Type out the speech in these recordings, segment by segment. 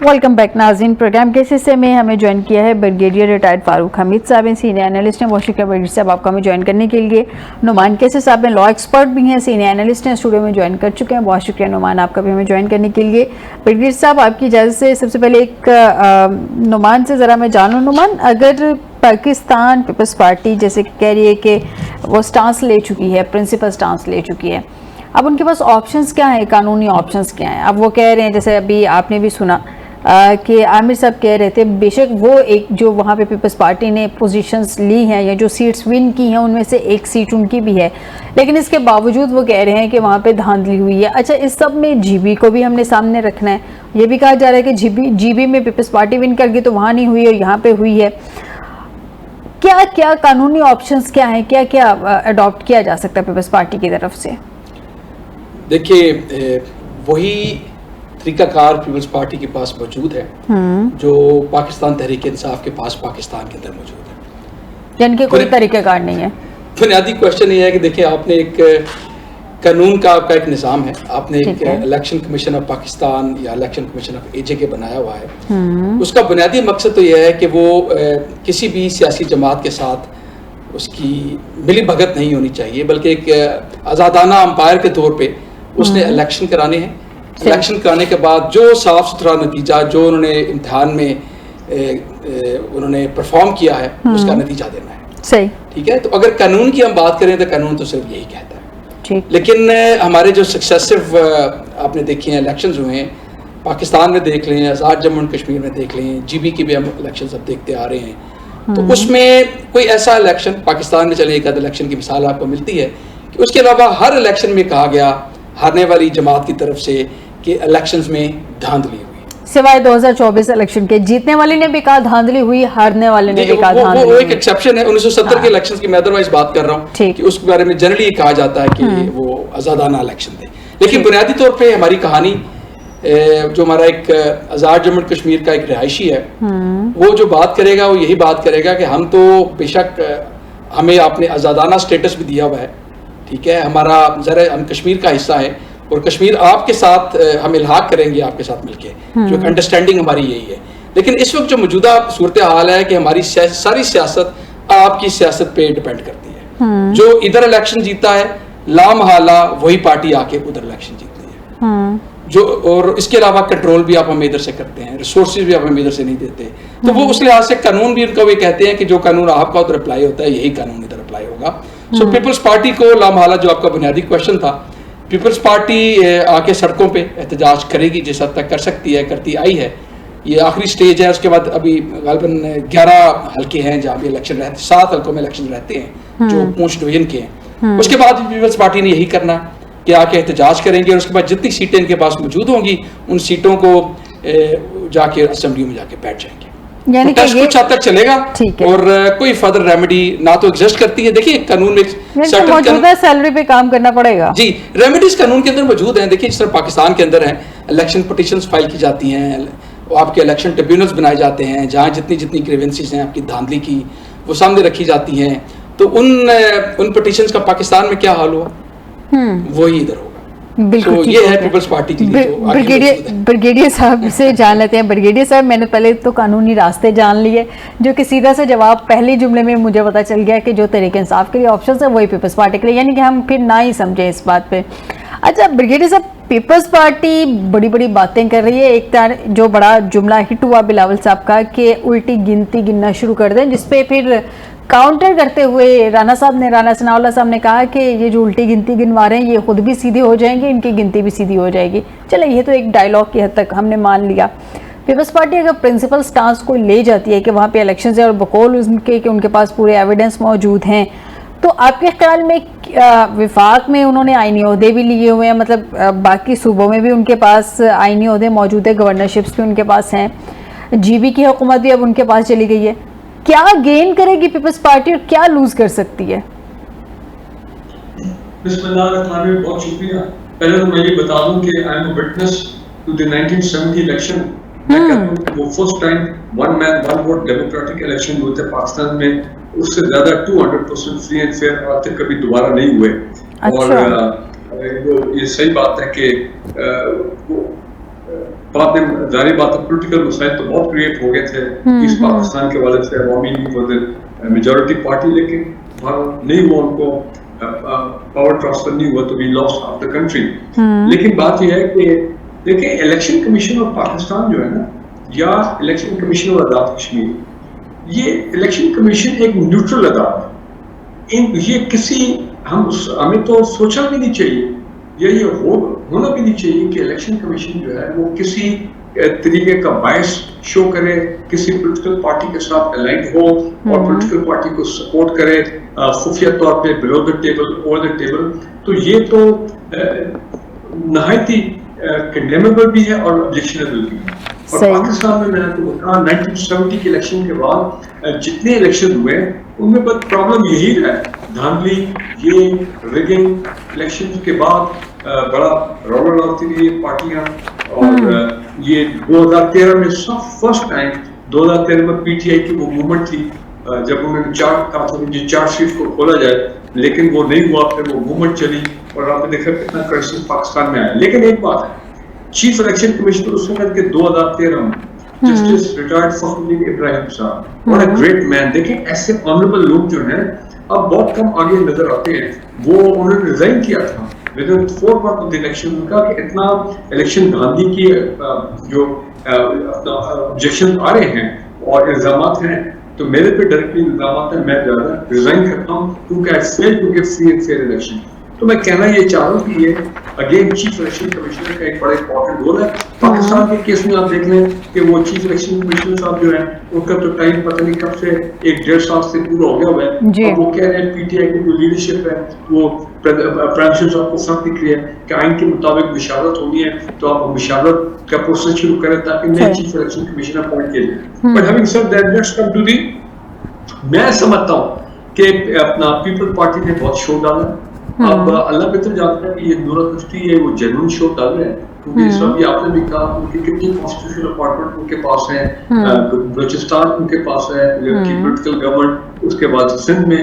Welcome back नाज़रीन। Programme के इस हिस्से में हमें ज्वाइन किया है ब्रिगेडियर रिटायर्ड फारूक हमीद साहब हैं, सीनियर एनालिस्ट हैं। बहुत शुक्रिया ब्रिगेडियर साहब आपका हमें ज्वाइन करने के लिए। नुमान कैसे साहब हैं, लॉ एक्सपर्ट भी हैं, सीनियर एनालिस्ट हैं, स्टूडियो में ज्वाइन कर चुके हैं। बहुत शुक्रिया नुमान आपका भी हमें ज्वाइन करने के लिए। ब्रिगेडियर साहब आपकी इजाज़त से सबसे पहले एक नुमान से ज़रा मैं जानूँ, नुमान अगर पाकिस्तान पीपल्स पार्टी जैसे कह रही है कि वो स्टांस ले चुकी है, प्रिंसिपल स्टांस ले चुकी है, अब उनके पास ऑप्शंस क्या हैं, कानूनी ऑप्शंस क्या हैं? अब वो कह रहे हैं, जैसे अभी आपने भी सुना कि आमिर साहब कह रहे थे, बेशक वो एक जो वहाँ पे पीपल्स पार्टी ने पोजीशंस ली हैं या जो सीट्स विन की हैं उनमें से एक सीट उनकी भी है, लेकिन इसके बावजूद वो कह रहे हैं कि वहाँ पे धांधली हुई है। अच्छा, इस सब में जीबी को भी हमने सामने रखना है। ये भी कहा जा रहा है कि जीबी में पीपल्स पार्टी विन कर गई तो वहाँ नहीं हुई और यहाँ पे हुई है। क्या क्या कानूनी ऑप्शंस क्या हैं, क्या क्या अडॉप्ट किया जा सकता है पीपल्स पार्टी की तरफ से? देखिए, वही तरीकाकार पीपल्स पार्टी के पास मौजूद है जो पाकिस्तान तहरीक इंसाफ के पास पाकिस्तान के अंदर मौजूद है, यानी कि कोई तरीकाकार नहीं है। बुनियादी क्वेश्चन ये है कि देखिए, आपने एक कानून का आपका एक निज़ाम है, आपने एक इलेक्शन कमीशन ऑफ पाकिस्तान या इलेक्शन कमीशन ऑफ एजे के बनाया हुआ है। उसका बुनियादी मकसद तो यह है कि वो किसी भी सियासी जमात के साथ उसकी मिली भगत नहीं होनी चाहिए, बल्कि एक आज़ादाना अंपायर के तौर पे उसने इलेक्शन कराने हैं। इलेक्शन कराने के बाद जो साफ सुथरा नतीजा जो उन्होंने इम्तिहान में उन्होंने परफॉर्म किया है उसका नतीजा देना है। सही, ठीक है। तो अगर कानून की हम बात करें तो कानून तो सिर्फ यही कहता है। लेकिन हमारे जो सक्सेसिव आपने देखे हैं इलेक्शंस हुए हैं, पाकिस्तान में देख लें, आज़ाद जम्मू एंड कश्मीर में देख लें, जीबी की भी हम इलेक्शन अब देखते आ रहे हैं, तो उसमें कोई ऐसा इलेक्शन पाकिस्तान में चले एक इलेक्शन की मिसाल आपको मिलती है कि उसके अलावा हर इलेक्शन में कहा गया हारने वाली जमात की तरफ से कि इलेक्शंस में धांधली हुई, सिवाय 2024 इलेक्शन के। जीतने वाले ने भी कहा धांधली हुई, हारने वाले ने भी कहा धांधली हुई। वो एक एक्सेप्शन है 1970 के इलेक्शंस की मैं अदरवाइज बात कर रहा हूँ कि उस बारे में जनरली कहा जाता है कि वो आज़ादाना इलेक्शन थे। लेकिन बुनियादी तौर पे हमारी कहानी जो हमारा एक आज़ाद जम्मू कश्मीर का एक रिहायशी है, वो जो बात करेगा वो यही बात करेगा कि हम तो बेशक हमें आपने आज़ादाना स्टेटस भी दिया हुआ है, ठीक है, हमारा ज़रा हम कश्मीर का हिस्सा है और कश्मीर आपके साथ हम इल्हाक करेंगे आपके साथ मिलके, जो अंडरस्टैंडिंग हमारी यही है। लेकिन इस वक्त जो मौजूदा सूरत हाल है कि हमारी सारी सियासत आपकी सियासत पे डिपेंड करती है। जो इधर इलेक्शन जीता है लामहाला वही पार्टी आके उधर इलेक्शन जीतती है, जो और इसके अलावा कंट्रोल भी आप हमें इधर से करते हैं, रिसोर्सेज भी आप हमें इधर से नहीं देते। तो वो उस लिहाज से कानून भी उनका वे कहते हैं कि जो कानून आपका उधर अप्लाई होता है यही कानून इधर अप्लाई होगा। सो पीपल्स पार्टी को लामहाला, जो आपका बुनियादी क्वेश्चन था, पीपल्स पार्टी आके सड़कों पे एहतजाज करेगी, जिस हद तक कर सकती है करती आई है। ये आखिरी स्टेज है, उसके बाद अभी गालिबन 11 हल्के हैं जहाँ भी इलेक्शन रहते, 7 हल्कों में इलेक्शन रहते हैं जो पूंछ डिवीजन के हैं। उसके बाद पीपल्स पार्टी ने यही करना कि आके एहतजाज करेंगे और उसके बाद जितनी सीटें इनके पास मौजूद होंगी उन सीटों को जाके असेंबली में जाके बैठ जाएंगे। यानी कि कुछ हद तक चलेगा और कोई फर्दर रेमेडी ना तो एग्जिस्ट करती है। देखिए, कानून में मौजूदा सैलरी पे काम करना पड़ेगा जी, रेमेडीज कानून के अंदर मौजूद हैं। देखिए, जिस तरह पाकिस्तान के अंदर है, इलेक्शन पिटीशंस फाइल की जाती हैं, आपके इलेक्शन ट्रिब्यूनल्स बनाए जाते हैं जहाँ जितनी जितनी ग्रीवेंसेस हैं आपकी धांधली की वो सामने रखी जाती हैं। तो उन पिटीशंस का पाकिस्तान में क्या हाल हुआ वही इधर होगा। बिल्कुल, तो ये है पीपल्स पार्टी की। ब्रिगेडियर साहब से जान लेते हैं। ब्रिगेडियर साहब, मैंने पहले तो कानूनी रास्ते जान लिए, जो कि सीधा सा जवाब पहले जुमले में मुझे पता चल गया कि जो तरीके इंसाफ के लिए ऑप्शन है वही पीपल्स पार्टी के लिए, यानी कि हम फिर ना ही समझे इस बात पे। अच्छा ब्रिगेडियर साहब, पीपल्स पार्टी बड़ी बड़ी बातें कर रही है। एक तार जो बड़ा जुमला हिट हुआ बिलावल साहब का कि उल्टी गिनती गिनना शुरू कर दें, जिसपे फिर काउंटर करते हुए राणा सनाउल्लाह साहब ने कहा कि ये जो उल्टी गिनती गिनवा रहे हैं ये खुद भी सीधे हो जाएंगे, इनकी गिनती भी सीधी हो जाएगी। चले, ये तो एक डायलॉग की हद तक हमने मान लिया। पीपल्स पार्टी अगर प्रिंसिपल स्टांस को ले जाती है कि वहाँ पे इलेक्शन है और बकौल उनके कि उनके पास पूरे एविडेंस मौजूद हैं, तो आपके ख्याल में विफाक में उन्होंने आईनी ओहदे भी लिए हुए हैं, मतलब बाकी सूबों में भी उनके पास आईनी ओहदे मौजूद है, गवर्नरशिप्स भी उनके पास हैं, जीबी की हुकूमत भी अब उनके पास चली गई है, क्या गेन करेगी पीपल्स पार्टी और क्या लूज कर सकती है? बिस्मिल्लाहिर्रहमानिर्रहीम, बहुत शुक्रिया। पहले तो मैं ये बता दूं कि I am a witness to the 1970 election. मैं कहता हूं कि वो first time one man one vote democratic election हुए थे पाकिस्तान में, उससे ज्यादा 200% फ्री एंड फेयर आज तक कभी दोबारा नहीं हुए। और ये सही बात है कि بعد میں ظاہر بات ہے پولیٹیکل مسائل تو بہت کریٹ ہو گئے تھے اس پاکستان کے والے سے عوامی میجورٹی پارٹی، لیکن نہیں ہوا، ان کو پاور ٹرانسفر نہیں ہوا تو وی لاسٹ آف دا کنٹری. لیکن بات یہ ہے کہ دیکھیں الیکشن کمیشن آف پاکستان جو ہے نا، یا election commission of Azad Kashmir, یہ الیکشن کمیشن ایک نیوٹرل ادارہ ہے. یہ کسی ہمیں تو سوچنا بھی نہیں چاہیے یا یہ ہونا بھی نہیں چاہیے کہ الیکشن کمیشن جو ہے وہ کسی طریقے کا باعث شو کرے، کسی پولیٹیکل پارٹی کے ساتھ الائنڈ ہو اور پولیٹیکل پارٹی کو سپورٹ کرے خفیہ طور پہ below the table over the table. تو یہ تو نہایت ہی کنڈیمیبل بھی ہے اور آبجیکشنیبل بھی ہے. اور پاکستان میں نے تو کہا 1970 کے الیکشن کے بعد جتنے الیکشن ہوئے ان میں بس پرابلم یہی رہا ہے، دھاندلی، یہ ریگنگ. الیکشن کے بعد بڑا رولا ڈالتی رہی پارٹیاں. اور یہ 2013 میں سب فرسٹ ٹائم 2013 میں پی ٹی آئی کی وہ موومنٹ تھی جب انہوں نے کہا تھا کہ چارج شیٹ کو کھولا جائے، لیکن وہ نہیں ہوا. پھر وہ موومنٹ چلی اور آپ نے دیکھا کتنا کرائسس پاکستان میں آیا. لیکن ایک بات ہے، چیف الیکشن کمشنر اس وقت کے 2013 میں جسٹس ریٹائرڈ فخر الدین ابراہیم صاحب، واٹ اے گریٹ مین. دیکھیں ایسے آنریبل لوگ جو ہیں اب بہت کم آگے نظر آتے ہیں. وہ انہوں نے ریزائن کیا تھا within 4 months of the election. ان کا کہ اتنا الیکشن گاندھی کی جو آبجیکشن آ رہے ہیں اور الزامات ہیں تو میرے پہ ڈائریکٹلی الزامات ہیں، میں زیادہ ریزائن کرتا ہوں کیونکہ I failed to give free and fair election. تو میں کہنا یہ چاہ رہا ہوں کہ یہ اگین چیف الیکشن کمیشنر کا ایک بڑا امپورٹنٹ رول ہے. پاکستان کے کیس میں آپ دیکھ لیں کہ وہ چیف الیکشن کمیشنر صاحب جو ہیں ان کا تو ٹائم پتہ نہیں کب سے 1.5 سال سے پورا ہو گیا ہوا ہے. اب وہ کہہ رہے ہیں پی ٹی آئی کی جو لیڈرشپ ہے وہ پرائم منسٹر صاحب کو فرق دکھ رہی ہے کہ آئین کے مطابق مشاورت ہونی ہے تو آپ مشاورت کا پروسیس شروع کریں تاکہ نئے چیف الیکشن کمیشنر اپوائنٹ کیے جائیں. But having said that let's come to the, میں سمجھتا ہوں کہ اپنا پیپل پارٹی نے بہت شو ڈالا. اب اللہ بہتر جانتا ہے کہ یہ نورا کشتی ہے وہ جنون شو ڈال رہے ہیں کیونکہ اس وقت آپ نے بھی کہا ان کی کتنی کانسٹیٹیوشنل اپارٹمنٹ ان کے پاس ہے، بلوچستان ان کے پاس ہے کی پولیٹیکل گورنمنٹ، اس کے بعد سندھ میں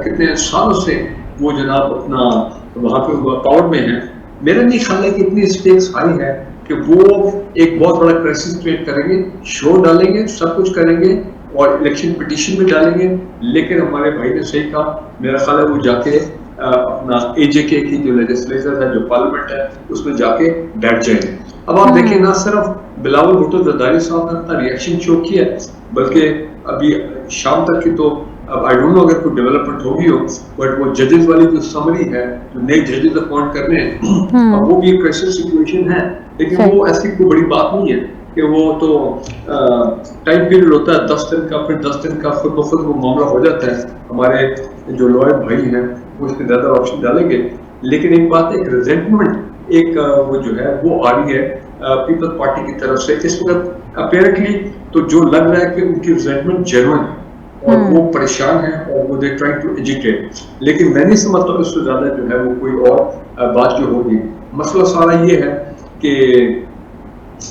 کتنے سالوں سے وہ جناب اپنا وہاں پہ پاور میں ہیں. میرا نہیں خیال ہے کہ اتنی اسٹیکس ہائی ہے کہ وہ ایک بہت بڑا کرائسس کریٹ کریں گے، شو ڈالیں گے، سب کچھ کریں گے اور الیکشن پٹیشن بھی ڈالیں گے. لیکن ہمارے بھائی نے صحیح کہا، میرا خیال ہے وہ جا کے اپنا اے جے کے کی جو لیجسلیچر ہے، جو پارلیمنٹ ہے، اس میں جا کے بیٹھ جائیں. اب آپ دیکھیں نہ صرف بلاول بھٹو زرداری صاحب نے اپنا ریئیکشن شو کیا بلکہ ابھی شام تک کی تو اب آئی ڈونٹ نو اگر کوئی ڈیولپمنٹ ہوگی ہو، بٹ وہ ججز والی جو سمری ہے جو نئے ججز اپوائنٹ کرنے ہیں وہ بھی ایک کرائسس سچویشن ہے. لیکن وہ ایسی کوئی بڑی بات نہیں ہے کہ وہ تو ٹائم پیریڈ ہوتا ہے 10 دن کا، پھر 10 دن کا خود بخود وہ معاملہ ہو جاتا ہے. ہمارے جو لوئر بھائی ہیں وہ اس کے زیادہ آپشن ڈالیں گے. لیکن ایک بات ہے، ایک ریزنٹمنٹ ایک وہ جو ہے وہ آ رہی ہے پیپل پارٹی کی طرف سے اس وقت اپیرنٹلی. تو جو لگ رہا ہے کہ ان کی ریزنٹمنٹ جینوئن اور وہ پریشان ہیں اور وہ دے ٹرائنگ ٹو ایجیٹیٹ. لیکن میں نہیں سمجھتا اس سے زیادہ جو ہے وہ کوئی اور بات جو ہوگی. مسئلہ سارا یہ ہے کہ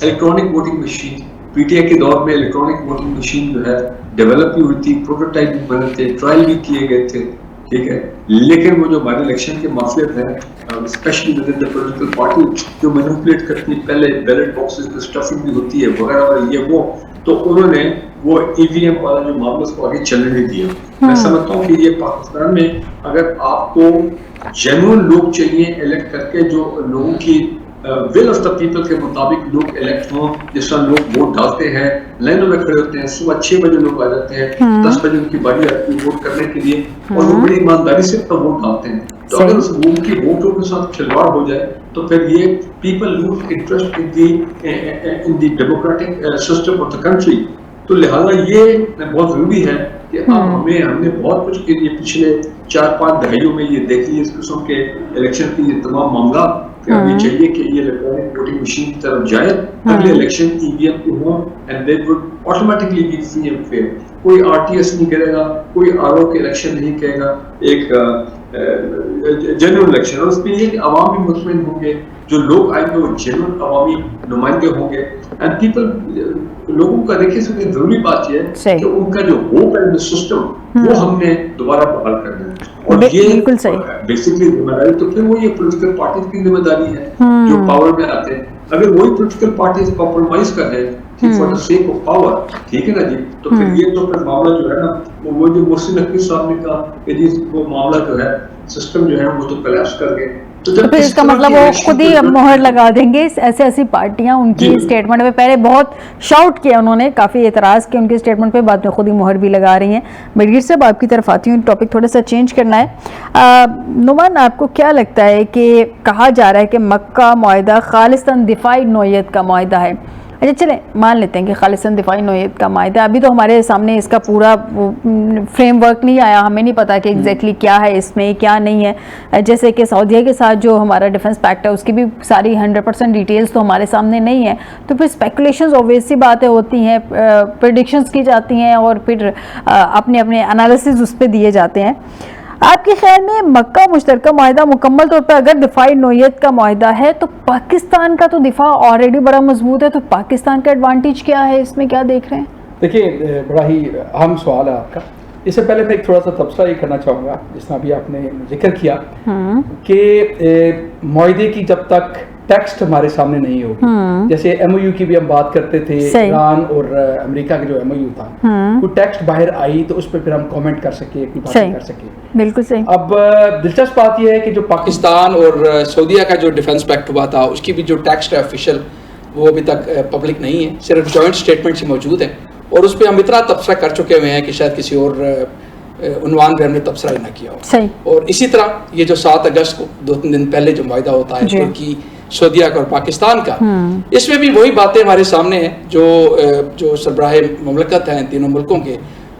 electronic voting machine P T I کے دور میں الیکٹرانک ووٹنگ مشین جو ہے ڈیولپ بھی ہوئی تھی، پروٹوٹائپ بھی بنے تھے، ٹرائل بھی کیے گئے تھے، ٹھیک ہے. لیکن وہ جو ہمارے الیکشن کے مافیات ہیں especially with in the political party جو مینوپولیٹ کرتی ہے، پہلے بیلٹ باکسز میں اسٹفنگ بھی ہوتی ہے وغیرہ یہ وہ، تو انہوں نے وہ ای وی ایم والا جو معاملہ اس کو آگے چلنے نہیں دیا. میں سمجھتا ہوں کہ یہ پاکستان میں اگر آپ کو جینوئن لوگ چاہیے الیکٹ کر کے جو لوگوں کی ول آف دا پیپل کے مطابق لوگ الیکٹ ہوں، جس طرح لوگ ووٹ ڈالتے ہیں، لائنوں میں کھڑے ہوتے ہیں، صبح 6 بجے لوگ آ جاتے ہیں، 10 بجے ان کی باری آتی ہے ووٹ کرنے کے لیے اور وہ بڑی ایمانداری سے اپنا ووٹ ڈالتے ہیں. تو اگر اس ان کی ووٹوں کے ساتھ کھلواڑ ہو جائے تو پھر یہ people lose interest in the democratic system of the country. تو لہٰذا یہ بہت ضروری ہے کہ ہم نے بہت کچھ پچھلے 4-5 دہائیوں میں یہ دیکھ لی اس قسم کے الیکشن کے یہ تمام معاملات کہ ہمیں چاہیے کہ یہ الیکٹرانک ووٹنگ مشین کی طرف جائے. اگلے الیکشن ای وی ایم کے ہوں and they would automatically be free and fair. کوئی آر ٹی ایس نہیں کرے گا، کوئی آر او کے الیکشن نہیں کہے گا، ایک جنرل الیکشن. اور اس میں یہ کہ عوام بھی مطمئن ہوں گے، جو لوگ آئیں گے وہ جنرل عوامی نمائندے ہوں گے. اینڈ پیپل لوگوں کا دیکھیے سب سے ضروری بات یہ ہے کہ ان کا جو ہوپ ہے سسٹم وہ ہم نے دوبارہ بحال کرنا ہے. اور یہ بیسکلی ذمہ داری تو پھر وہ یہ پولیٹیکل پارٹیز کی ذمہ داری ہے جو پاور میں آتے ہیں اگر وہی پولیٹیکل پارٹیز کمپرومائز کر رہے ہیں for the sake of power, ٹھیک ہے نا جی, تو پھر یہ تو پھر معاملہ جو ہے نا وہ جو محسن نقوی صاحب نے کہا کہ جی وہ معاملہ جو ہے سسٹم جو ہے وہ تو کلیپس کر گئے. تو پھر اس کا مطلب وہ خود ہی مہر لگا دیں گے. ایسی پارٹیاں ان کی اسٹیٹمنٹ پہ پہلے بہت شاؤٹ کیا, انہوں نے کافی اعتراض کیا ان کے اسٹیٹمنٹ پہ, بعد میں خود ہی مہر بھی لگا رہی ہیں. بلگیر صاحب آپ کی طرف آتی ہوں, ٹاپک تھوڑا سا چینج کرنا ہے. نعمان, آپ کو کیا لگتا ہے کہ کہا جا رہا ہے کہ مکہ معاہدہ خالصتاً دفاعی نوعیت کا معاہدہ ہے. اچھا چلیں مان لیتے ہیں کہ خالصاً دفاعی نوعیت کا معاہدہ, ابھی تو ہمارے سامنے اس کا پورا فریم ورک نہیں آیا, ہمیں نہیں پتا کہ ایگزیکٹلی کیا ہے اس میں کیا نہیں ہے. جیسے کہ سعودیہ کے ساتھ جو ہمارا ڈیفنس پیکٹ ہے اس کی بھی ساری 100% ڈیٹیلز تو ہمارے سامنے نہیں ہے, تو پھر اسپیکولیشنز اوبویس سی باتیں ہوتی ہیں, پریڈکشنز کی جاتی ہیں اور پھر اپنے انالیسز اس پہ دیے جاتے ہیں. آپ کے خیال میں مکہ مشترکہ معاہدہ مکمل طور پر اگر دفاعی نوعیت کا معاہدہ ہے تو پاکستان کا تو دفاع آلریڈی بڑا مضبوط ہے, تو پاکستان کا ایڈوانٹیج کیا ہے اس میں, کیا دیکھ رہے ہیں؟ دیکھیے بڑا ہی اہم سوال ہے آپ کا. اس سے پہلے میں ایک تھوڑا سا تبصرہ یہ کرنا چاہوں گا, جس طرح بھی آپ نے ذکر کیا کہ معاہدے کی جب تک ٹیکسٹ ہمارے سامنے نہیں ہوگی, جیسے ایم او یو کی بھی ہم بات کرتے تھے, ایران اور امریکہ کا جو ایم او یو تھا, کوئی ٹیکسٹ باہر آئی تو اس پہ پھر ہم کامنٹ کر سکے, کوئی باتیں کر سکے. بالکل صحیح. اب دلچسپ بات یہ ہے کہ جو پاکستان اور سعودیہ کا جو ڈیفنس پیکٹ ہوا تھا اس کی بھی جو ٹیکسٹ ہے آفیشیل وہ ابھی تک پبلک نہیں ہے, صرف جوائنٹ اسٹیٹمنٹ سے موجود ہے, اور اس پہ ہم اتنا تبصرہ کر چکے ہوئے ہیں کہ شاید کسی اور عنوان پہ ہم نے تبصرہ ہی نہ کیا ہو. اور اسی طرح یہ جو 7 اگست کو 2-3 دن پہلے جو معاہدہ ہوتا ہے ترکی, سعودیہ کا اور پاکستان کا, اس میں بھی وہی باتیں ہمارے سامنے ہیں جو سربراہ مملکت ہیں تینوں ملکوں کے,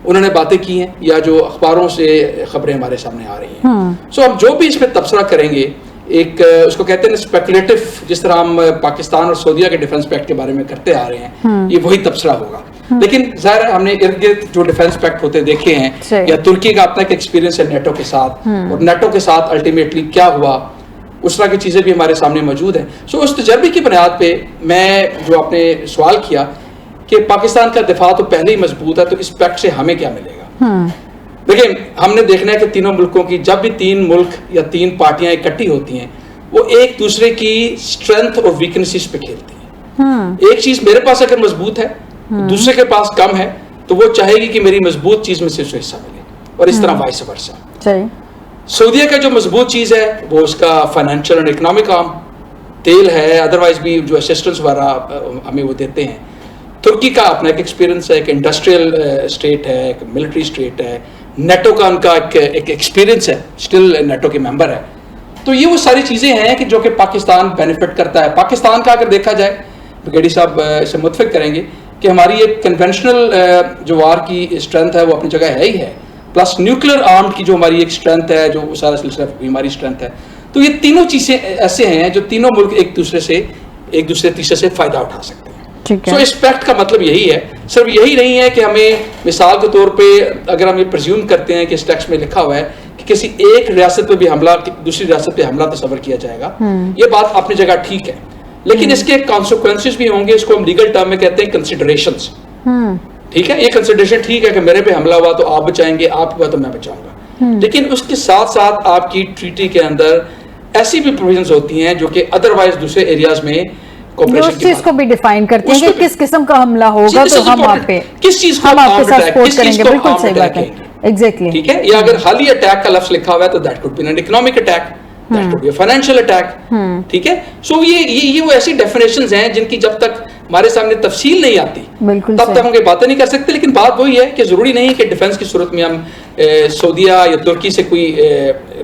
انہوں نے باتیں کی ہیں یا جو اخباروں سے خبریں ہمارے سامنے آ رہی ہیں. سو ہم جو بھی اس پہ تبصرہ کریں گے, ایک اس کو کہتے ہیں اسپیکولیٹو, جس طرح ہم پاکستان اور سعودیہ کے ڈیفنس پیکٹ کے بارے میں کرتے آ رہے ہیں, یہ وہی تبصرہ ہوگا. لیکن ظاہر ہے ہم نے ارد گرد جو ڈیفنس پیکٹ ہوتے دیکھے ہیں, یا ترکی کا اپنا ایک ایکسپیرینس ہے نیٹو کے ساتھ, اور نیٹو کے ساتھ الٹیمیٹلی کیا ہوا, اس طرح کی چیزیں بھی ہمارے سامنے موجود ہیں. سو اس تجربے کی بنیاد پہ میں جو آپ نے سوال کیا کہ پاکستان کا دفاع تو پہلے ہی مضبوط ہے, تو اس پیکٹ سے ہمیں کیا ملے گا. دیکھیں ہم نے دیکھنا ہے کہ تینوں ملکوں کی, جب بھی 3 ملک یا 3 پارٹیاں اکٹھی ہوتی ہیں, وہ ایک دوسرے کی اسٹرینتھ اور ویکنیسز پہ کھیلتی ہیں. ایک چیز میرے پاس اگر مضبوط ہے, دوسرے کے پاس کم ہے, تو وہ چاہے گی کہ میری مضبوط چیز میں سے اسے حصہ ملے, اور اس طرح وائس ورسا. سعودیہ کا جو مضبوط چیز ہے وہ اس کا فائنینشیل اور اکنامک آرم, تیل ہے, ادروائز بھی جو اسسٹنس وغیرہ ہمیں وہ دیتے ہیں. ترکی کا اپنا ایک ایکسپیرینس ہے, ایک انڈسٹریل اسٹیٹ ہے, ایک ملٹری اسٹیٹ ہے. نیٹو کا ان کا ایک ایکسپیرینس ہے, اسٹل نیٹو کے ممبر ہے. تو یہ وہ ساری چیزیں ہیں کہ جو کہ پاکستان بینیفٹ کرتا ہے. پاکستان کا اگر دیکھا جائے, بریگیڈیئر صاحب اسے متفق کریں گے کہ ہماری ایک کنونشنل جو وار کی اسٹرینتھ ہے وہ اپنی جگہ ہے ہی ہے, پلس نیوکلیر آرمڈ کی جو ہماری ایک اسٹرینتھ ہے, جو سارا سلسلہ ہماری اسٹرینتھ ہے. تو یہ تینوں چیزیں ایسے ہیں جو تینوں ملک ایک دوسرے تیسرے سے فائدہ اٹھا سکتے ہیں. سو اس پیکٹ کا مطلب یہی ہے, صرف یہی نہیں ہے کہ ہمیں مثال کے طور پہ اگر ہم یہ پرزیوم کرتے ہیں کہ اس ٹیکسٹ میں لکھا ہوا ہے کہ کسی ایک ریاست پہ بھی حملہ, دوسری ریاست پہ حملہ تصور کیا جائے گا, یہ بات اپنی جگہ ٹھیک ہے, لیکن اس کے کانسیکوینسز بھی ہوں گے. اس کو ہم لیگل ٹرم میں کہتے ہیں کنسیڈریشنز. ٹھیک ہے, یہ کنسیڈریشن ٹھیک ہے کہ میرے پہ حملہ ہوا تو آپ بچائیں گے, آپ ہوا تو میں بچاؤں گا, لیکن اس کے ساتھ ساتھ آپ کی ٹریٹی کے اندر ایسی بھی پروویژنز ہوتی ہیں جو کہ ادروائز دوسرے ایریاز میں اس چیز کو بھی ڈیفائن کرتے ہیں کہ کس قسم کا حملہ ہوگا تو ہم آپ پہ کس چیز کو ہم آپ کے ساتھ سپورٹ کریں گے. بالکل صحیح بات ہے, ایگزیکٹلی. ٹھیک ہے, یا اگر حالی اٹیک کا لفظ لکھا ہوا ہے تو that could be an economic attack, that could be a financial attack. ٹھیک ہے, سو یہ وہ ایسی ڈیفینیشنز ہیں جن کی جب تک ہمارے سامنے تفصیل نہیں آتی تب تک ہم یہ باتیں نہیں کر سکتے. لیکن بات وہی ہے کہ ضروری نہیں کہ ڈیفنس کی صورت میں ہم سعودیہ یا ترکی سے کوئی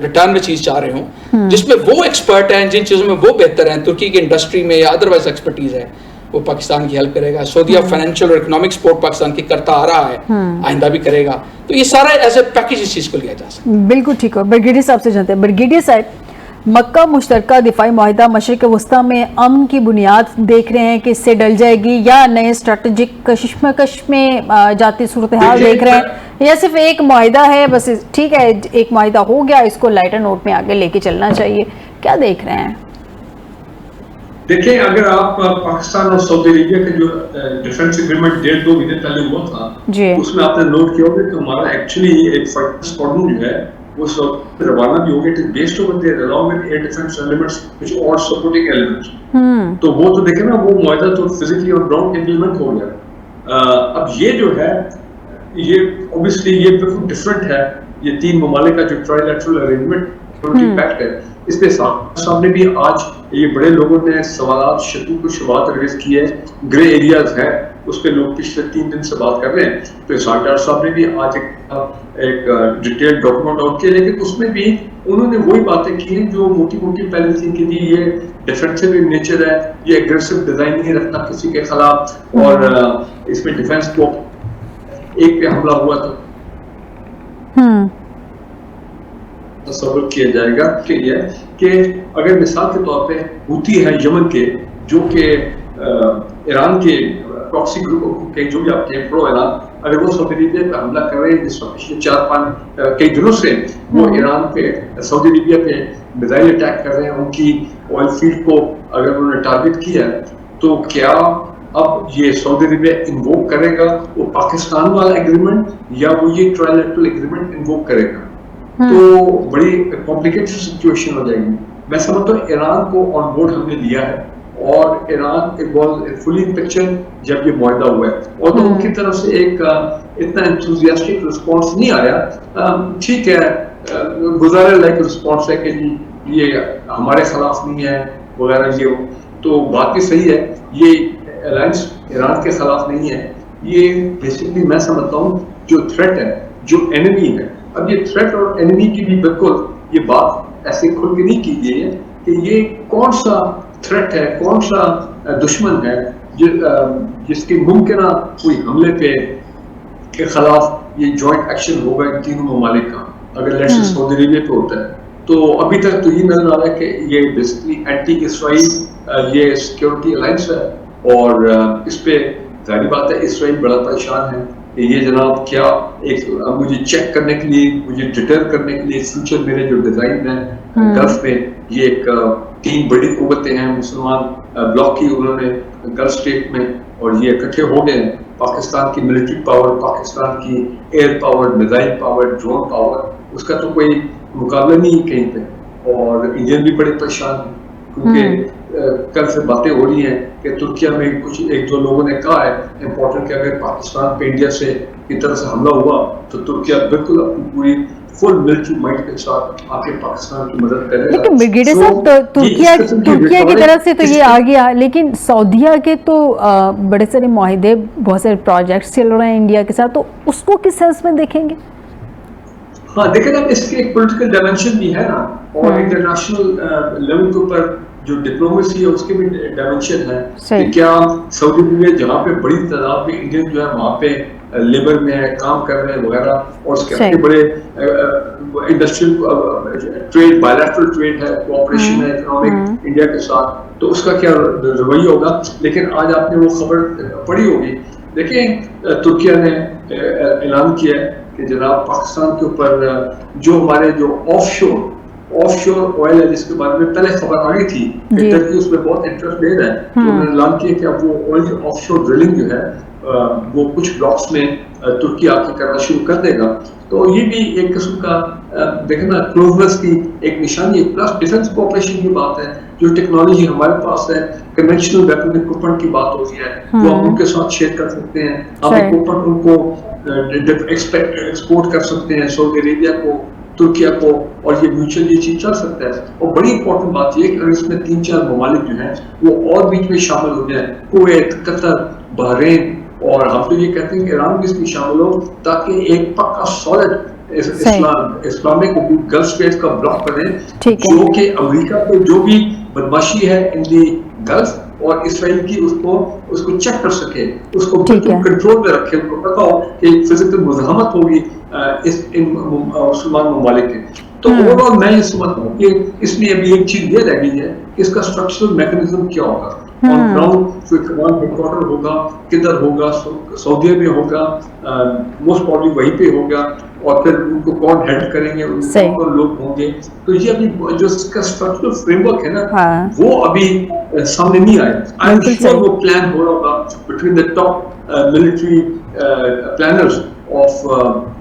ریٹرن میں چیز چاہ رہے ہوں جس میں وہ ایکسپرٹ ہیں, جن چیزوں میں وہ بہتر ہیں. ترکی کی انڈسٹری میں یا ادروائز ایکسپرٹیز ہے, وہ پاکستان کی ہیلپ کرے گا. سعودیہ فائنینشیل اور اکنامک سپورٹ پاکستان کی کرتا آ رہا ہے, آئندہ بھی کرے گا. تو یہ سارا ایز اے پیکیج اس چیز کو لیا جا سکتا ہے. بالکل ٹھیک ہے. بریگیڈیئر صاحب سے جانتے ہیں. بریگیڈیئر صاحب, مکہ مشترکہ دفاعی معاہدہ مشرق وسطیٰ میں امن کی بنیاد دیکھ رہے ہیں کہ اس سے ڈل جائے گی, یا نئے اسٹریٹجک کشمکش میں جاتی صورتحال دیکھ رہے ہیں, یا صرف ایک معاہدہ ہے بس ٹھیک ہے ایک معاہدہ ہو گیا, اس کو لائٹر نوٹ میں آگے لے کے چلنا چاہیے, کیا دیکھ رہے ہیں؟ دیکھیں, اگر آپ پاکستان اور سعودی عربیہ کا جو ڈیفنس ایگریمنٹ 1.5-2 مہینے پہلے ہوا تھا, اس میں آپ نے نوٹ کیا ہوگا کہ ہمارا ایکچولی ایک فائٹر اسکواڈرن جو ہے वो सब रवाना भी हो गए थे based over there along with air defense elements which are supporting elements. तो वो तो देखे ना वो मुआहदा तो फिजिकली और ग्राउंड इम्प्लीमेंट हो गया. अब ये जो है ये ऑब्वियसली ये बिल्कुल डिफरेंट है. ये तीन ममालिक का जो ट्राइलैटरल अरेंजमेंट पैक्ट है इसके सामने भी आज ये बड़े लोगों ने सवालात शुबात रेज किए हैं. ग्रे एरियाज हैं उस पर लोग पिछले 3 दिन से बात कर रहे हैं. तो इसाक डार साहब ने भी आज एक डिटेल डॉक्यूमेंट आउट किया लेकिन उसमें भी उन्होंने वही बातें की हैं जो मोटी मोटी पहले थी कि ये डिफेंसिव इन नेचर है, ये एग्रेसिव डिजाइन नहीं रखना किसी के खिलाफ और इसमें डिफेंस को एक पे हमला हुआ तो तस्वर किया जाएगा के लिए कि अगर मिसाल के तौर पे हुती है यमन के जो कि ईरान के प्रॉक्सी ग्रुप के जो भी आपके प्रो ईरान अगर वो सऊदी अरेबिया पे हमला कर रहे हैं जिस पिछले 4-5 कई दिनों से वो ईरान पे सऊदी अरेबिया पे मिसाइल अटैक कर रहे हैं उनकी ऑयल फील्ड को अगर उन्होंने टारगेट किया तो क्या अब ये सऊदी अरेबिया इन्वोक करेगा वो पाकिस्तान वाला एग्रीमेंट या वो ये ट्राइलैटरल एग्रीमेंट इन्वोक करेगा तो बड़ी कॉम्प्लिकेटेड सिचुएशन हो जाएगी. मैं समझता हूँ ईरान को ऑन बोर्ड हमने लिया है और Iran it was fully in picture जब ये मुआहदा हुआ है और तो उनकी तरफ से एक इतना एंथुसियास्टिक रिस्पांस नहीं आया. ठीक है गुजारा लाइक रिस्पांस है कि ये हमारे खिलाफ नहीं है वगैरह ये तो बात भी सही है. ये अलायंस ईरान के खिलाफ नहीं है. ये बेसिकली मैं समझता हूँ जो थ्रेट है जो एनिमी है. अब ये थ्रेट और एनिमी की भी बिल्कुल ये बात ऐसे खुल के नहीं की गई है कि ये कौन सा थ्रेट है कौन सा दुश्मन है जिसके मुमकिन कोई हमले पे के खिलाफ ये जॉइंट एक्शन होगा इन तीनों ममालिक का अगर लेट्स से सऊदी अरेबिया पे होता है. तो अभी तक तो ये नजर आ रहा है कि ये बेसिकली एंटी इसराइल ये सिक्योरिटी अलायंस है और इस पे जाहिर बात है इसराइल बड़ा परेशान है कि ये जनाब क्या एक मुझे चेक करने के लिए मुझे डिटर करने के लिए फ्यूचर मेरे जो डिजाइन है गल्फ में ये एक 3 बड़ी कुव्वतें हैं मुसलमान ब्लॉक की उन्होंने गल्फ स्टेट में और ये इकट्ठे हो गए हैं. पाकिस्तान की मिलिट्री पावर पाकिस्तान की air power missile power drone power उसका तो कोई मुकाबला नहीं कहीं पे और इंडियन भी बड़े परेशान हैं क्योंकि कल से बातें हो रही हैं कि तुर्किया में कुछ 1-2 लोगों ने कहा है इम्पोर्टेंट कि अगर पाकिस्तान पे इंडिया से की तरफ से हमला हुआ तो तुर्किया बिल्कुल अपनी पूरी फुल मिलिट्री माइट के साथ आके पाकिस्तान की मदद करेगा. लेकिन ब्रिगेडियर साहब तुर्किया की तरफ से तो ये आ गया लेकिन सऊदीया के तो बड़े सारे मुआहदे बहुत सारे प्रोजेक्ट्स चल रहे हैं इंडिया के साथ तो उसको किस सेंस में देखेंगे? हाँ देखें ना इसके एक पॉलिटिकल डायमेंशन भी है ना और इंटरनेशनल लेवल के ऊपर जो डिप्लोमेसी है उसके भी डायमेंशन है कि क्या सऊदी अरेबिया जहाँ पे बड़ी तादाद में इंडियन जो है वहाँ पे लेबर में है काम कर रहे हैं वगैरह और उसके अपने बड़े इंडस्ट्रियल ट्रेड बायलैटरल ट्रेड है कोऑपरेशन है इकोनॉमिक इंडिया के साथ तो उसका क्या रवैया होगा. लेकिन आज आपने वो खबर पढ़ी होगी देखिए तुर्किया ने ऐलान किया है कि जनाब पाकिस्तान के ऊपर जो हमारे जो ऑफशोर ऑयल है जिसके बारे में पहले खबर आ गई थी कि टर्की उसमें बहुत इंटरेस्ट ले रहा है तो उन्होंने ऐलान किया कि अब वो ऑयल ऑफशोर ड्रिलिंग जो है वो कुछ ब्लॉक्स में तुर्की आके करना शुरू कर देगा. तो ये भी एक किस्म का देखना क्लोजनेस की एक निशानी है. प्लस डिफेंस कोऑपरेशन की बात है जो टेक्नोलॉजी हमारे पास है कन्वेंशनल वेपन इक्विपमेंट की बात होती है वो हम उनके साथ शेयर कर सकते हैं. हम इक्विपमेंट उनको एक्सपोर्ट कर सकते हैं सऊदी अरेबिया को तुर्किया को और ये म्यूचुअल ये चीज चल सकता है. और बड़ी इंपॉर्टेंट बात ये कि अगर इसमें 3-4 ममालिक जो हैं वो और बीच में शामिल हो जाए कुवैत कतर बहरीन और हम तो ये कहते हैं कि ईरान भी इसमें शामिल हो ताकि एक पक्का सॉलिड इस्लामिक गल्फ स्टेट का ब्लॉक बने जो कि अमेरिका को जो भी बदमाशी है इन दी गल्फ और इसराइल की उसको चेक कर सके उसको कंट्रोल में रखे. उनको पता हो कि फिजिकल मुज़ाहमत होगी इन मुसलमान ममालिक के. तो ओवरऑल मैं ये समझता हूँ कि इसमें अभी एक चीज ये रह गई है कि इसका स्ट्रक्चरल मैकेनिज्म क्या होगा ऑन ग्राउंड जो कमांड हेडक्वार्टर होगा किधर होगा सऊदी में होगा मोस्ट प्रॉब्ली वहीं पे होगा और फिर उनको कौन हेड करेंगे उनको लोग होंगे. तो ये अभी जो इसका स्ट्रक्चरल फ्रेमवर्क है ना वो अभी सामने नहीं आया. आई एम श्योर वो प्लान हो रहा होगा between the top military planners of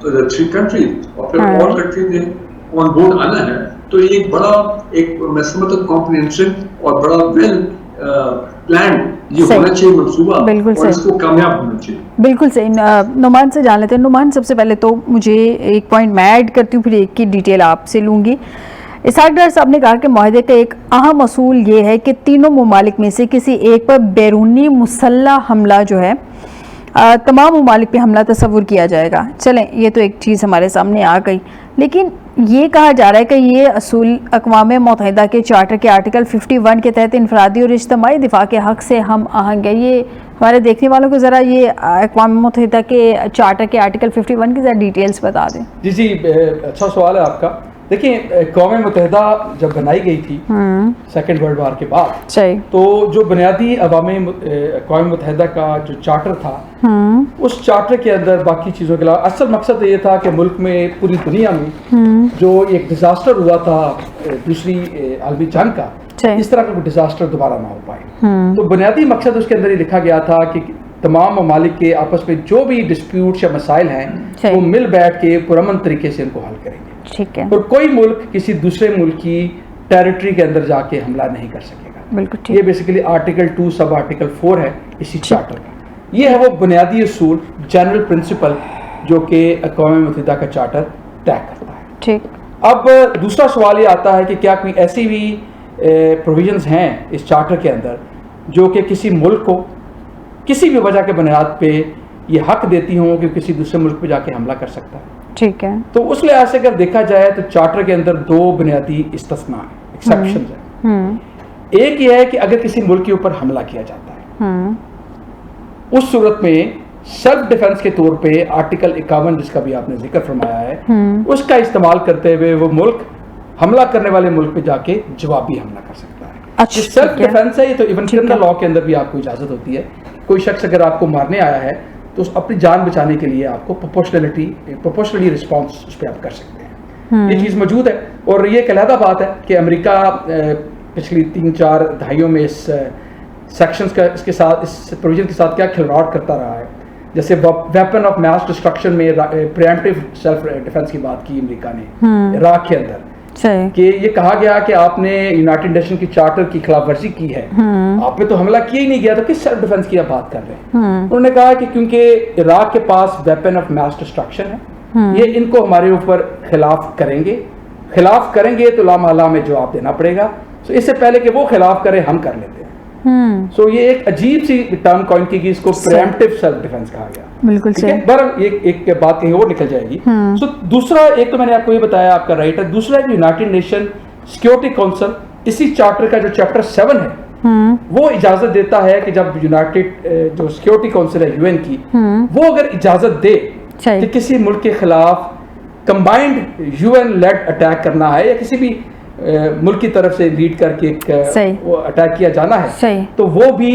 the 3 countries और फिर ऑल कंट्रीज ने ऑन बोर्ड आना है तो ये एक बड़ा एक मैं समझता हूँ कॉम्प्रिहेंसिव और बड़ा वेल प्लान ये होना चाहिए मंसूबा, और इसको कामयाब होना चाहिए। बिल्कुल सही। नुमान से जान लेते हैं। नुमान, सबसे पहले तो मुझे एक पॉइंट मैं ऐड करती हूँ, फिर एक की डिटेल आपसे लूँगी। इसहाक डार साहब ने कहा कि माहदे का एक अहम असूल ये है कि तीनों ममालिक में से किसी एक पर बैरूनी मुसल्लह हमला जो है तमाम ममालिक पे हमला तस्वुर किया जाएगा। चलें, ये तो एक चीज़ हमारे सामने आ गई, लेकिन ये कहा जा रहा है कि ये असूल अक़वाम मुत्तहिदा के चार्टर के आर्टिकल 51 के तहत इनफरादी और इज्तिमाई दिफा के हक़ से हम आहंग है। ये हमारे देखने वालों को ज़रा ये अक़वाम मुत्तहिदा के चार्टर के आर्टिकल 51 की ज़रा डिटेल्स बता दें। जी, अच्छा सवाल है आपका। देखिए, अक़वाम मुत्तहिदा जब बनाई गई थी सेकेंड वर्ल्ड वार के बाद, तो जो बुनियादी अक़वाम मुत्तहिदा का जो चार्टर था, उस चार्टर के अंदर बाकी चीज़ों के अलावा असल मकसद ये था कि मुल्क में, पूरी दुनिया में जो एक डिज़ास्टर हुआ था दूसरी आलमी जंग का, इस तरह का कोई डिज़ास्टर दोबारा ना हो पाए। तो बुनियादी मकसद उसके अंदर ये लिखा गया था कि तमाम ममालिक के आपस में जो भी डिस्प्यूट्स या मसाइल हैं वो मिल बैठ के पुरअमन तरीके से इनको हल करेंगे। ठीक है। और कोई मुल्क किसी दूसरे मुल्क की टेरिटरी के अंदर जाके हमला नहीं कर सकेगा। बिल्कुल ठीक। ये बेसिकली आर्टिकल 2 सब आर्टिकल 4 है इसी चार्टर का। ये है वो बुनियादी असूल, जनरल प्रिंसिपल जो कि अक़वाम मुत्तहिदा का चार्टर तय करता है। ठीक। अब दूसरा सवाल ये आता है कि क्या कोई ऐसी भी प्रोविजंस हैं इस चार्टर के अंदर जो कि किसी मुल्क को किसी भी वजह के बुनियाद पे ये हक देती हों कि किसी दूसरे मुल्क पे जाके हमला कर सकता है। ठीक है। तो उस लिहाज से अगर देखा जाए तो चार्टर के अंदर दो बुनियादी इस्तिस्ना है, एक्सेप्शन है। एक ये है कि अगर किसी मुल्क के ऊपर हमला किया जाता है, उस सूरत में सेल्फ डिफेंस के तौर पे आर्टिकल 51 जिसका भी आपने जिक्र फरमाया है, उसका इस्तेमाल करते हुए वो मुल्क हमला करने वाले मुल्क पे जाके जवाबी हमला कर सकता है। अच्छा, सेल्फ डिफेंस है ये, तो इवन क्रिमिनल लॉ के अंदर भी आपको इजाजत होती है। कोई शख्स अगर आपको मारने आया है तो अपनी जान बचाने के लिए आपको प्रोपोर्शनली रिस्पॉन्स उस पर आप कर सकते हैं। ये चीज़ मौजूद है। और ये एक अलहदा बात है कि अमेरिका पिछली 3-4 दहाइयों में इस सेक्शंस का इसके साथ, इस प्रोविजन के साथ क्या खिलवाड़ करता रहा है। जैसे वेपन ऑफ मास डिस्ट्रक्शन में प्रिएम्प्टिव सेल्फ डिफेंस की बात की अमेरिका ने इराक के अंदर, कि ये कहा गया कि आपने यूनाइटेड नेशन की चार्टर की खिलाफ वर्जी की है, आपने तो हमला किया ही नहीं गया, तो किस सेल्फ डिफेंस की आप बात कर रहे हैं। उन्होंने कहा कि क्योंकि इराक के पास वेपन ऑफ मास डिस्ट्रक्शन है, ये इनको हमारे ऊपर खिलाफ करेंगे तो लामहला में जवाब देना पड़ेगा। तो इससे पहले कि वो खिलाफ करे हम कर लेते हैं। सो ये एक अजीब सी टर्म कॉइन की गई, इसको प्रिएम्प्टिव सेल्फ डिफेंस कहा गया। बिल्कुल सही। बहरहाल एक बात कहीं और निकल जाएगी। सो दूसरा, एक तो मैंने आपको ये बताया, आपका राइट है। दूसरा है यूनाइटेड नेशन सिक्योरिटी काउंसिल, इसी चार्टर का जो चैप्टर 7 है वो इजाजत देता है कि जब यूनाइटेड जो सिक्योरिटी काउंसिल है यूएन की, वो अगर इजाजत दे कि किसी मुल्क के खिलाफ कंबाइंड यूएन लेड अटैक करना है या किसी भी मुल्क की तरफ से लीड करके एक वो अटैक किया जाना है, तो वो भी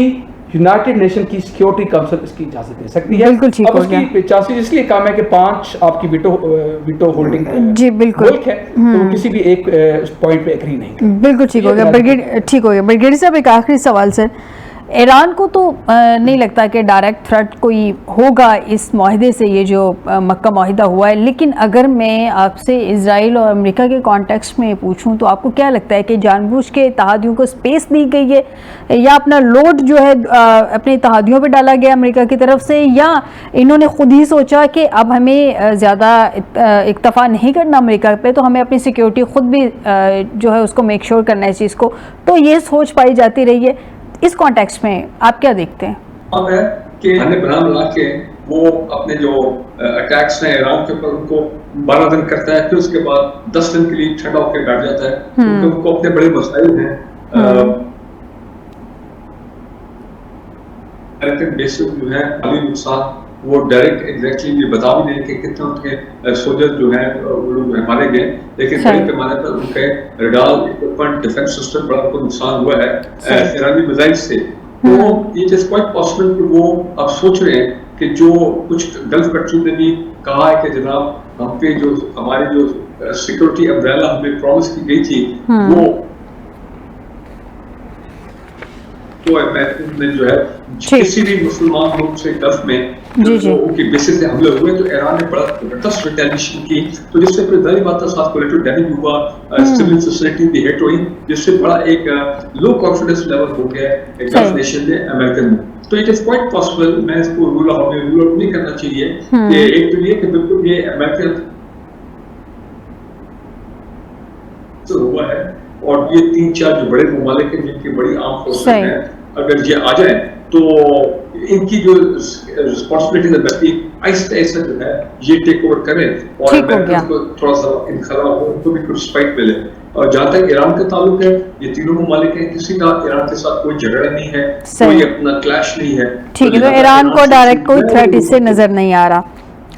यूनाइटेड नेशन की सिक्योरिटी काउंसिल इसकी इजाजत दे सकती है। बिल्कुल ठीक अब उसकी चांसेस इसलिए कम है कि 5 आपकी वीटो होल्डिंग जी बिल्कुल मुल्क है, तो वो किसी भी एक उस पॉइंट पे एग्री नहीं करेंगे। बिल्कुल ठीक हो गया। ब्रिगेडियर साहब, एक आखिरी सवाल सर, ईरान को तो नहीं लगता कि डायरेक्ट थ्रेट कोई होगा इस माहिदे से, ये जो मक्का माहिदा हुआ है, लेकिन अगर मैं आपसे इजराइल और अमेरिका के कॉन्टेक्स्ट में पूछूं तो आपको क्या लगता है कि जानबूझ के इत्तेहादियों को स्पेस दी गई है या अपना लोड जो है अपने इत्तेहादियों पे डाला गया अमेरिका की तरफ से, या इन्होंने खुद ही सोचा कि अब हमें ज़्यादा इक्तफा नहीं करना अमेरिका पे, तो हमें अपनी सिक्योरिटी खुद भी जो है उसको मेक श्योर करना है इस चीज़ को, तो ये सोच पाई जाती रही है। इस कॉन्टेक्स्ट में आप क्या देखते हैं? अब है कि बनाम ला के वो अपने जो अटैक्स हैं ईरान के ऊपर उनको 12 दिन करता है, फिर उसके बाद 10 दिन के लिए ठंडा होकर बैठ जाता है, क्योंकि उनको अपने बड़े मसाइल हैं। बेसिक जो है अभी नुकसान वो डायरेक्ट एग्जैक्टली ये बता भी नहीं कि कितने उनके सोल्जर जो हैं वो लोग मारे गए, लेकिन बड़े पैमाने पर उनके रडार इक्विपमेंट डिफेंस सिस्टम बड़ा उनको नुकसान हुआ है ईरानी मिसाइल से। तो इट इज क्वाइट पॉसिबल कि वो अब सोच रहे हैं कि जो कुछ गल्फ कंट्री ने भी कहा है कि जनाब हम पे जो हमारी जो सिक्योरिटी अम्ब्रेला हमें प्रॉमिस की गई थी वो تو میں جو ہے کسی بھی مسلمان ملک سے گلف میں ان کی بیسس سے حملے ہوئے تو ایران نے بڑا زبردست ریٹیلیشن کی، تو جس سے پھر ظاہر بات ہے ساتھ کولیٹو ڈیمیج ہوا، سول سوسائٹی بھی ہٹ ہوئی، جس سے بڑا ایک لو کانفیڈنس لیول ہو گیا گلف نیشن میں امریکن میں. تو اٹ از کوائٹ پاسبل، میں اس کو رول آؤٹ نہیں کرنا چاہیے کہ ایک تو یہ کہ بالکل یہ امریکن ہوا ہے اور یہ 3-4 جو بڑے ممالک ہیں جن کی بڑی عام فورسز ہیں اگر یہ آ جائیں تو ان کی جو رسپانسبلٹی ہے آہستہ آہستہ جو ہے یہ ٹیک اوور کریں اور امریکن کو تھوڑا سا انخلا ہو، ان کو بھی کچھ رسپیکٹ ملے. اور جہاں تک ایران کا تعلق ہے، یہ تینوں ممالک ہیں، کسی کا ایران کے ساتھ کوئی جھگڑا نہیں ہے، کوئی اپنا کلیش نہیں ہے. ٹھیک ہے، تو ایران کو ڈائریکٹ کوئی تھریٹ اس سے نظر نہیں آ رہا.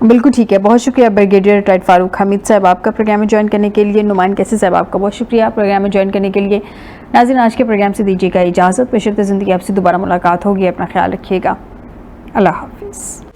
بالکل ٹھیک ہے، بہت شکریہ بریگیڈیئر ریٹائرڈ فاروق حمید صاحب آپ کا پروگرام میں جوائن کرنے کے لیے. نعمان کیسی صاحب آپ کا بہت شکریہ پروگرام میں جوائن کرنے کے لیے. ناظرین آج کے پروگرام سے دیجیے گا اجازت، بشرط زندگی آپ سے دوبارہ ملاقات ہوگی. اپنا خیال رکھیے گا، اللہ حافظ.